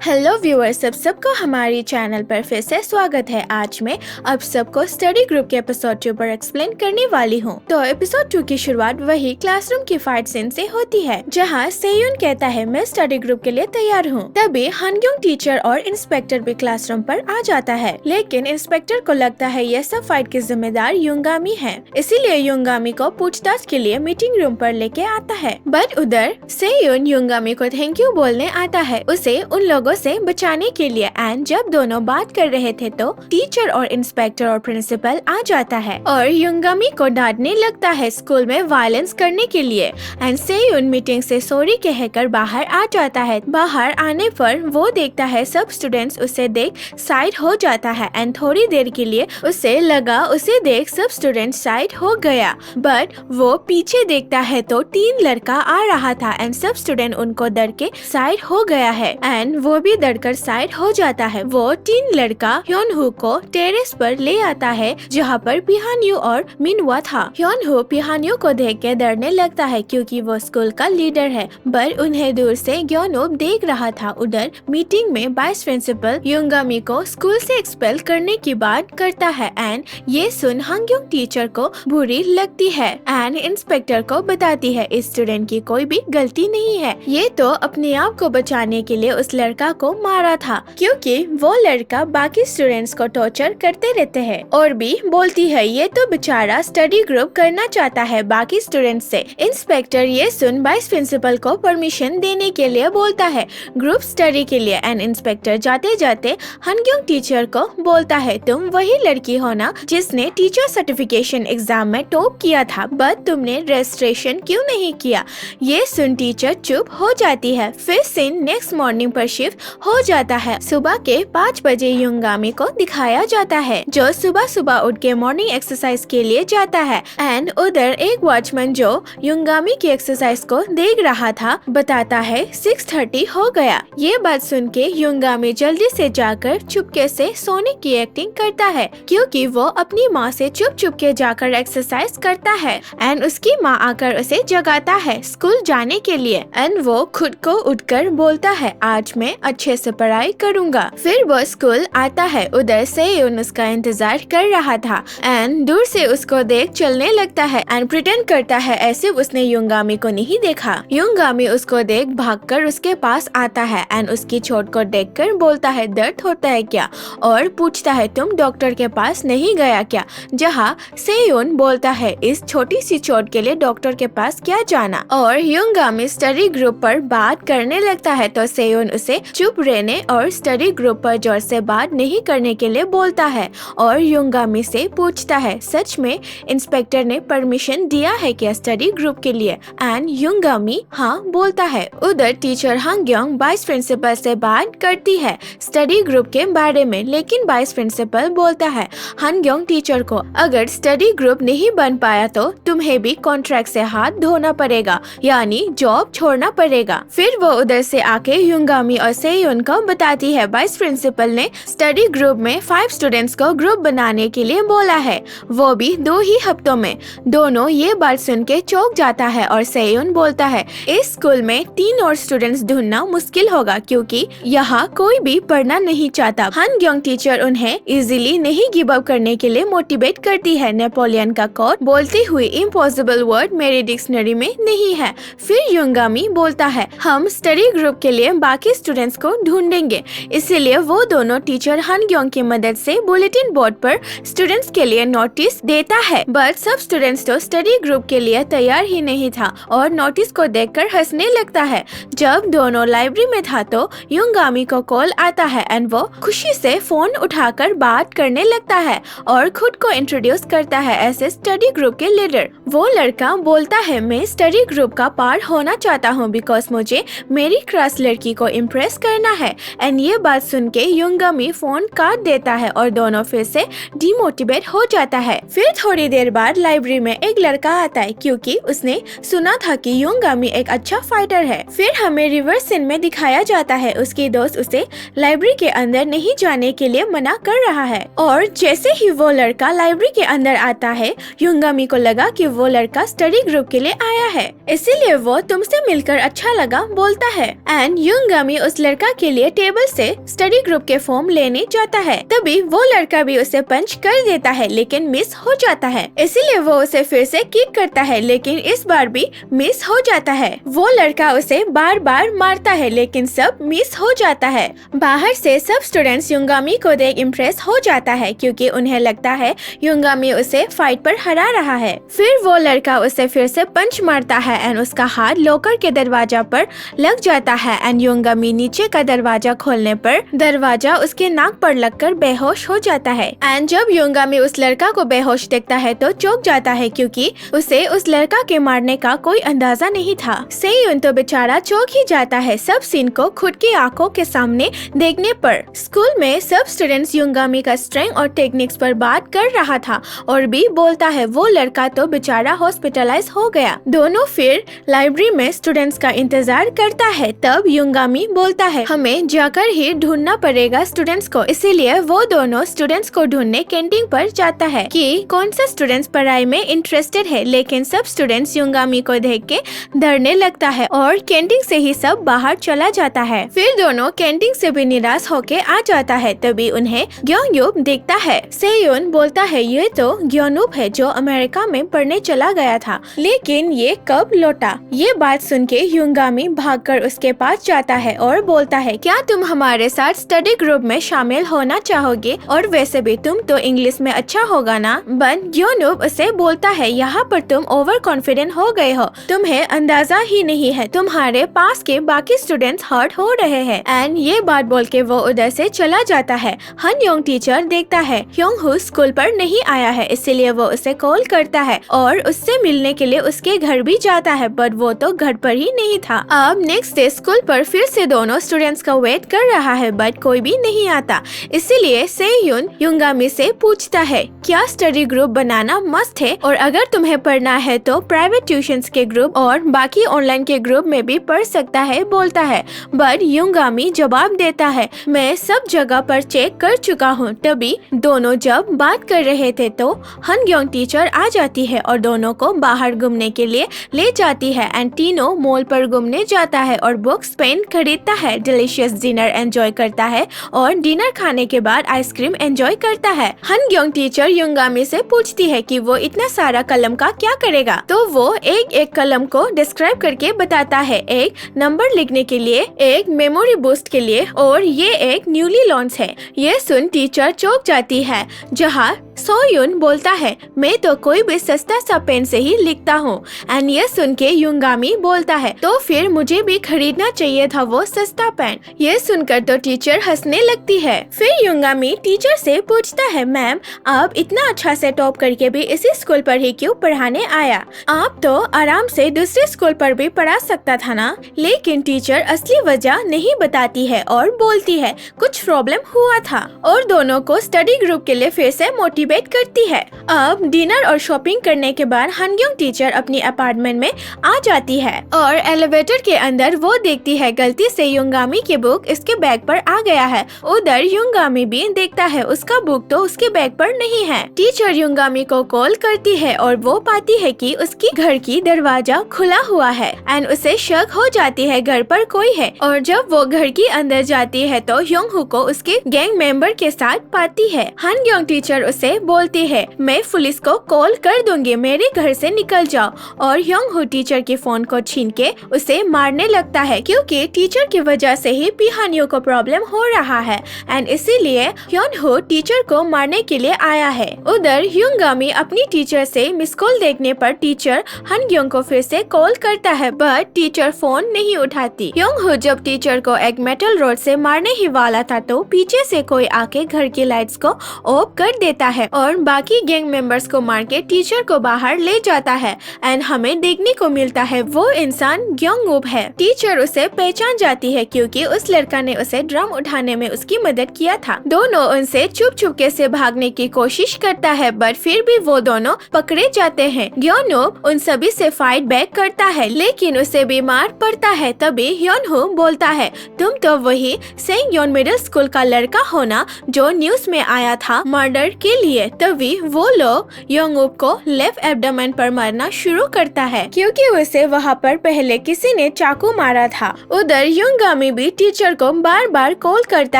Hello viewers, सबको हमारी channel पर फिर से स्वागत है। आज मैं आप सबको स्टडी ग्रुप के एपिसोड 2 पर एक्सप्लेन करने वाली हूँ। तो एपिसोड 2 की शुरुआत वही क्लासरूम की फाइट सीन से होती है, जहाँ सेयुन कहता है मैं स्टडी ग्रुप के लिए तैयार हूँ। तभी हनग्योंग टीचर और इंस्पेक्टर भी क्लासरूम पर आ जाता है, लेकिन इंस्पेक्टर को लगता है यह सब फाइट की जिम्मेदार युंगामी है, इसीलिए युंगामी को पूछताछ के लिए मीटिंग रूम पर लेके आता है। बट उधर सेयुन युंगामी को थैंक यू बोलने आता है, उसे उन लोगों से बचाने के लिए। एंड जब दोनों बात कर रहे थे तो टीचर और इंस्पेक्टर और प्रिंसिपल आ जाता है और युंगामी को डांटने लगता है स्कूल में वायलेंस करने के लिए। एंड सेयुन मीटिंग से सॉरी कहकर बाहर आ जाता है। बाहर आने पर वो देखता है सब स्टूडेंट्स उसे देख साइड हो जाता है। एंड थोड़ी देर के लिए उसे लगा उसे देख सब स्टूडेंट साइड हो गया, बट वो पीछे देखता है तो 3 लड़का आ रहा था एंड सब स्टूडेंट उनको डर के साइड हो गया है एंड वो भी डरकर साइड हो जाता है। वो 3 लड़का ह्योनहू को टेरेस पर ले आता है जहाँ पर पिहान्यू और मिनवा था। ह्योनहू पिहान्यू को देख के डरने लगता है क्योंकि वो स्कूल का लीडर है, पर उन्हें दूर से ग्योनो देख रहा था। उधर मीटिंग में वाइस प्रिंसिपल युंगामी को स्कूल से एक्सपेल करने की बात करता है एंड ये सुन हनग्योंग टीचर को बुरी लगती है एंड इंस्पेक्टर को बताती है इस स्टूडेंट की कोई भी गलती नहीं है, ये तो अपने आप को बचाने के लिए उस लड़का को मारा था क्योंकि वो लड़का बाकी स्टूडेंट्स को टॉर्चर करते रहते हैं। और भी बोलती है ये तो बेचारा स्टडी ग्रुप करना चाहता है बाकी स्टूडेंट्स से। इंस्पेक्टर ये सुन वाइस प्रिंसिपल को परमिशन देने के लिए बोलता है ग्रुप स्टडी के लिए। एंड इंस्पेक्टर जाते जाते हनग्योंग टीचर को बोलता है तुम वही लड़की हो ना जिसने टीचर सर्टिफिकेशन एग्जाम में टॉप किया था, बट तुमने रजिस्ट्रेशन क्यों नहीं किया। ये सुन टीचर चुप हो जाती है। फिर सीन नेक्स्ट मॉर्निंग पर शिफ्ट हो जाता है। सुबह के 5 बजे युंगामी को दिखाया जाता है जो सुबह सुबह उठ के मॉर्निंग एक्सरसाइज के लिए जाता है। एंड उधर एक वॉचमैन जो युंगामी की एक्सरसाइज को देख रहा था बताता है 6:30 हो गया। ये बात सुन के युंगामी जल्दी से जाकर चुपके से सोने की एक्टिंग करता है क्योंकि वो अपनी माँ से चुप चुप के जाकर एक्सरसाइज करता है एंड उसकी माँ आकर उसे जगाता है स्कूल जाने के लिए। एंड वो खुद को उठकर बोलता है आज मैं अच्छे से पढ़ाई करूंगा। फिर वो स्कूल आता है। उधर सेयुन उसका इंतजार कर रहा था एंड दूर से उसको देख चलने लगता है एंड प्रिटेंड करता है ऐसे उसने युंगामी को नहीं देखा। युंगामी उसको देख भागकर उसके पास आता है एंड उसकी चोट को देखकर बोलता है दर्द होता है क्या, और पूछता है तुम डॉक्टर के पास नहीं गया क्या। जहाँ सेयुन बोलता है इस छोटी सी चोट के लिए डॉक्टर के पास क्या जाना। और युंगामी स्टडी ग्रुप पर बात करने लगता है तो सेयुन उसे चुप रहने और स्टडी ग्रुप पर जोर से बात नहीं करने के लिए बोलता है और युंगामी से पूछता है सच में इंस्पेक्टर ने परमिशन दिया है क्या स्टडी ग्रुप के लिए। एंड युंगामी हाँ बोलता है। उधर टीचर हनग्योंग वाइस प्रिंसिपल से बात करती है स्टडी ग्रुप के बारे में, लेकिन वाइस प्रिंसिपल बोलता है हनग्योंग टीचर को अगर स्टडी ग्रुप नहीं बन पाया तो तुम्हें भी कॉन्ट्रैक्ट से हाथ धोना पड़ेगा, यानी जॉब छोड़ना पड़ेगा। फिर वो उधर से आके युंगामी और सेयुन को बताती है वाइस प्रिंसिपल ने स्टडी ग्रुप में 5 स्टूडेंट्स को ग्रुप बनाने के लिए बोला है, वो भी 2 ही हफ्तों में। दोनों ये बात सुन के चौंक जाता है और सेयुन बोलता है इस स्कूल में 3 और स्टूडेंट्स ढूंढना मुश्किल होगा क्योंकि यहाँ कोई भी पढ़ना नहीं चाहता। हनग्योंग टीचर उन्हें इजीली नहीं गिव अप करने के लिए मोटिवेट करती है। नेपोलियन का कोट बोलते हुए इम्पॉसिबल वर्ड मेरी डिक्शनरी में नहीं है। फिर युंगामी बोलता है हम स्टडी ग्रुप के लिए बाकी स्टूडेंट्स को ढूंढेंगे, इसीलिए वो दोनों टीचर हनग्योंग की मदद से बुलेटिन बोर्ड पर स्टूडेंट्स के लिए नोटिस देता है, बट सब स्टूडेंट्स तो स्टडी ग्रुप के लिए तैयार ही नहीं था और नोटिस को देखकर हंसने लगता है। जब दोनों लाइब्रेरी में था तो युंगामी को कॉल आता है एंड वो खुशी से फोन उठाकर बात करने लगता है और खुद को इंट्रोड्यूस करता है ऐसे स्टडी ग्रुप के लीडर। वो लड़का बोलता है मैं स्टडी ग्रुप का पार्ट होना चाहता हूँ बिकॉज मुझे मेरी क्लास लड़की को इम्प्रेस करना है। एंड ये बात सुन के युंगामी फोन काट देता है और दोनों फिर से डिमोटिवेट हो जाता है। फिर थोड़ी देर बाद लाइब्रेरी में एक लड़का आता है क्योंकि उसने सुना था कि युंगामी एक अच्छा फाइटर है। फिर हमें रिवर्स सीन में दिखाया जाता है उसकी दोस्त उसे लाइब्रेरी के अंदर नहीं जाने के लिए मना कर रहा है और जैसे ही वो लड़का लाइब्रेरी के अंदर आता है युंगामी को लगा कि वो लड़का स्टडी ग्रुप के लिए आया है, इसीलिए वो तुमसे मिलकर अच्छा लगा बोलता है। एंड युंगामी उस लड़का के लिए टेबल से स्टडी ग्रुप के फॉर्म लेने जाता है। तभी वो लड़का भी उसे पंच कर देता है लेकिन मिस हो जाता है, इसीलिए वो उसे फिर से किक करता है लेकिन इस बार भी मिस हो जाता है। वो लड़का उसे बार बार मारता है लेकिन सब मिस हो जाता है। बाहर से सब स्टूडेंट्स युंगामी को देख इम्प्रेस हो जाता है क्योंकि उन्हें लगता है युंगामी उसे फाइट पर हरा रहा है। फिर वो लड़का उसे फिर से पंच मारता है एंड उसका हाथ लॉकर के दरवाजा पर लग जाता है एंड युंगामी नीचे का दरवाजा खोलने पर दरवाजा उसके नाक पर लगकर बेहोश हो जाता है। एंड जब युंगामी उस लड़का को बेहोश देखता है तो चौंक जाता है क्योंकि उसे उस लड़का के मारने का कोई अंदाजा नहीं था। सेयुन तो बेचारा चौंक ही जाता है सब सीन को खुद की आंखों के सामने देखने पर। स्कूल में सब स्टूडेंट्स युंगामी का स्ट्रेंथ और टेक्निक्स पर बात कर रहा था और भी बोलता है वो लड़का तो बेचारा हॉस्पिटलाइज हो गया। दोनों फिर लाइब्रेरी में स्टूडेंट्स का इंतजार करता है। तब युंगामी बोलता है हमें जाकर ही ढूंढना पड़ेगा स्टूडेंट्स को, इसीलिए वो दोनों स्टूडेंट्स को ढूंढने कैंटीन पर जाता है कि कौन सा स्टूडेंट्स पढ़ाई में इंटरेस्टेड है। लेकिन सब स्टूडेंट्स युंगामी को देख के डरने लगता है और कैंटीन से ही सब बाहर चला जाता है। फिर दोनों कैंटीन से भी निराश होके आ जाता है। तभी उन्हें ग्योंगयूब देखता है। सेयुन बोलता है ये तो ग्योंगयूब है जो अमेरिका में पढ़ने चला गया था, लेकिन ये कब लौटा। ये बात सुन के युंगामी भागकर उसके पास जाता है और बोलता है क्या तुम हमारे साथ स्टडी ग्रुप में शामिल होना चाहोगे, और वैसे भी तुम तो इंग्लिश में अच्छा होगा ना। बट ग्योंगयूब उसे बोलता है यहाँ पर तुम ओवर कॉन्फिडेंट हो गए हो, तुम्हें अंदाजा ही नहीं है तुम्हारे पास के बाकी स्टूडेंट्स हर्ट हो रहे हैं। एंड ये बात बोल के वो उधर से चला जाता है। हन योंग टीचर देखता है योंगहू स्कूल पर नहीं आया है, इसीलिए वो उसे कॉल करता है और उससे मिलने के लिए उसके घर भी जाता है, बट वो तो घर पर ही नहीं था। अब नेक्स्ट डे स्कूल पर फिर से दोनों स्टूडेंट्स का वेट कर रहा है बट कोई भी नहीं आता, इसीलिए सेयुन युंगामी से पूछता है क्या स्टडी ग्रुप बनाना मस्त है, और अगर तुम्हें पढ़ना है तो प्राइवेट ट्यूशंस के ग्रुप और बाकी ऑनलाइन के ग्रुप में भी पढ़ सकता है बोलता है। बट युंगामी जवाब देता है मैं सब जगह पर चेक कर चुका हूँ। तभी दोनों जब बात कर रहे थे तो हन योंग टीचर आ जाती है और दोनों को बाहर घूमने के लिए ले जाती है एंड तीनों मॉल पर घूमने जाता है और बुक्स पेन खरीदता है, डिलीशियस डिनर एंजॉय करता है और डिनर खाने के बाद आइसक्रीम एंजॉय करता है। हन योंग टीचर युंगामी से पूछती है कि वो इतना सारा कलम का क्या करेगा, तो वो एक एक कलम को डिस्क्राइब करके बताता है, एक नंबर लिखने के लिए, एक मेमोरी बूस्ट के लिए और ये एक न्यूली लॉन्च है। ये सुन टीचर चौंक जाती है, जहाँ सोयुन बोलता है मैं तो कोई भी सस्ता सा पेन से ही लिखता हूँ। एंड ये सुन के युंगामी बोलता है तो फिर मुझे भी खरीदना चाहिए था वो सस्ता पेन। ये सुनकर तो टीचर हंसने लगती है। फिर युंगामी टीचर से पूछता है मैम आप इतना अच्छा से टॉप करके भी इसी स्कूल पर ही क्यों पढ़ाने आया, आप तो आराम से दूसरे स्कूल पर भी पढ़ा सकता था ना। लेकिन टीचर असली वजह नहीं बताती है और बोलती है कुछ प्रॉब्लम हुआ था और दोनों को स्टडी ग्रुप के लिए फिर से मोटिवेट करती है। अब डिनर और शॉपिंग करने के बाद हनग्योंग टीचर अपनी अपार्टमेंट में आ जाती है और एलिवेटर के अंदर वो देखती है गलती से युंगामी की बुक इसके बैग पर आ गया है। उधर युंगामी भी देखता है उसका बुक तो उसके बैग पर नहीं है। टीचर युंगामी को कॉल करती है और वो पाती है कि उसकी घर की दरवाजा खुला हुआ है एंड उसे शक हो जाती है घर पर कोई है। और जब वो घर के अंदर जाती है तो योंगहू को उसके गैंग मेंबर के साथ पाती है। हनग्योंग टीचर उसे बोलती है मैं पुलिस को कॉल कर दूंगी, मेरे घर से निकल जाओ। और योंगहू टीचर के फोन को छीन के उसे मारने लगता है क्योंकि टीचर की वजह से ही पिहानियों को प्रॉब्लम हो रहा है एंड इसीलिए योंगहू टीचर को मारने के लिए आया है। उधर युंगामी अपनी टीचर से मिस कॉल देखने पर टीचर हनग्योंग को फिर से कॉल करता है बट टीचर फोन नहीं उठाती। योंगहू जब टीचर को एक मेटल रॉड से मारने ही वाला था तो पीछे से कोई आके घर की लाइट्स को ऑफ कर देता है और बाकी गैंग मेंबर्स को मार के टीचर को बाहर ले जाता है एंड हमें देखने को मिलता है वो इंसान ग्योंगयूब है। टीचर उसे पहचान जाती है क्योंकि उस लड़का ने उसे ड्रम उठाने में उसकी मदद किया था। दोनों उनसे चुप चुपके से भागने की कोशिश करता है बट फिर भी वो दोनों पकड़े जाते हैं। ग्योंगयूब उन सभी से फाइट बैक करता है लेकिन उसे भी मार पड़ता है। तभी योंगहू बोलता है तुम तो वही सेंगयोन मिडिल स्कूल का लड़का हो ना जो न्यूज में आया था मर्डर के लिए। चाहिए। तभी वो लोग योंगउप को लेफ्ट एब्डोमेन पर मारना शुरू करता है क्योंकि उसे वहाँ पर पहले किसी ने चाकू मारा था। उधर युंगामी भी टीचर को बार बार कॉल करता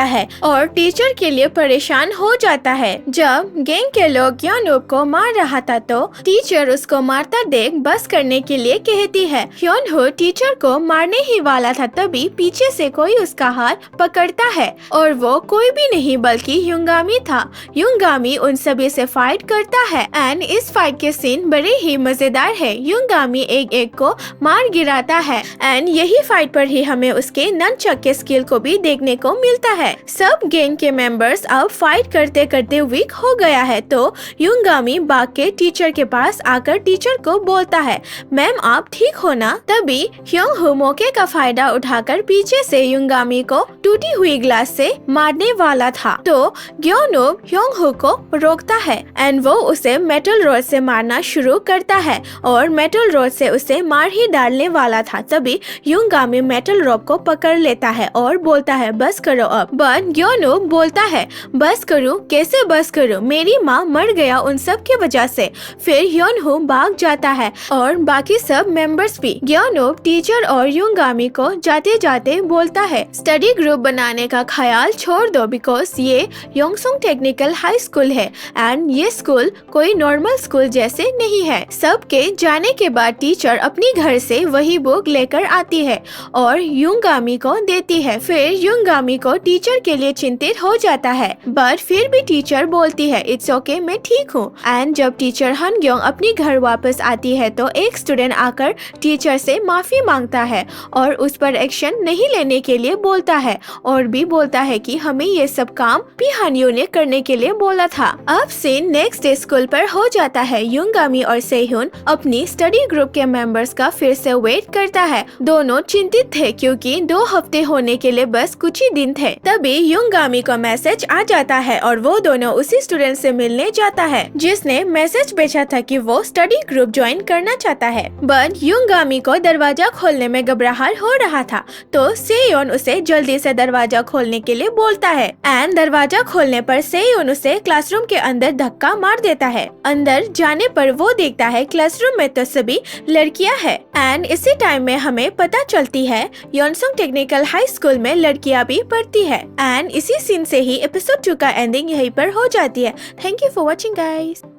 है और टीचर के लिए परेशान हो जाता है। जब गैंग के लोग योंगउप को मार रहा था तो टीचर उसको मारता देख बस करने के लिए कहती है। योनहो टीचर को मारने ही वाला था तभी पीछे से कोई उसका हाथ पकड़ता है और वो कोई भी नहीं बल्कि युंगामी था। युंगामी उन सभी से फाइट करता है एंड इस फाइट के सीन बड़े ही मजेदार है। युंगामी एक को मार गिराता है एंड यही फाइट पर ही हमें उसके ननचक के स्किल को भी देखने को मिलता है। सब गैंग के मेंबर्स अब फाइट करते करते वीक हो गया है तो युंगामी भाग के टीचर के पास आकर टीचर को बोलता है, मैम आप ठीक हो ना? तभी योंगहो मौके का फायदा उठाकर पीछे से युंगामी को टूटी हुई ग्लास से मारने वाला था तो ग्योनूब योंगहो को रोकता है एंड वो उसे मेटल रॉड से मारना शुरू करता है और मेटल रॉड से उसे मार ही डालने वाला था। तभी युंगामी मेटल रॉड को पकड़ लेता है और बोलता है बस करो अब। बट ग्योनूब बोलता है बस करूं? कैसे बस करूं? मेरी माँ मर गया उन सब की वजह से। फिर योनहो भाग जाता है और बाकी सब मेंबर्स भी। ग्योनूब टीचर और युंगामी को जाते जाते बोलता है स्टडी ग्रुप बनाने का ख्याल छोड़ दो बिकॉज ये योंगसुंग टेक्निकल हाई स्कूल है एंड ये स्कूल कोई नॉर्मल स्कूल जैसे नहीं है। सबके जाने के बाद टीचर अपनी घर से वही बुक लेकर आती है और युंगामी को देती है। फिर युंगामी को टीचर के लिए चिंतित हो जाता है बट फिर भी टीचर बोलती है इट्स ओके मैं ठीक हूँ। एंड जब टीचर हनग्योंग अपनी घर वापस आती है तो एक स्टूडेंट आकर टीचर से माफी मांगता है और उस पर एक्शन नहीं लेने के लिए बोलता है और भी बोलता है कि हमें ये सब काम पी हानियो ने करने के लिए बोला था। अब सीन नेक्स्ट डे स्कूल पर हो जाता है। युंगामी और सेह्यून अपनी स्टडी ग्रुप के मेंबर्स का फिर से वेट करता है। दोनों चिंतित थे क्योंकि 2 हफ्ते होने के लिए बस कुछ ही दिन थे। तभी युंगामी को मैसेज आ जाता है और वो दोनों उसी स्टूडेंट से मिलने जाता है जिसने मैसेज भेजा था कि वो स्टडी ग्रुप ज्वाइन करना चाहता है। बट युंगामी को दरवाजा खोलने में घबराहट हो रहा था तो सेयोन उसे जल्दी से दरवाजा खोलने के लिए बोलता है एंड दरवाजा खोलने पर सेयोन उसे क्लासरूम के अंदर धक्का मार देता है। अंदर जाने पर वो देखता है क्लासरूम में तो सभी लड़कियां हैं एंड इसी टाइम में हमें पता चलती है योंगसुंग टेक्निकल हाई स्कूल में लड़कियां भी पढ़ती है एंड इसी सीन से ही एपिसोड 2 का एंडिंग यहीं पर हो जाती है। Thank you for watching guys.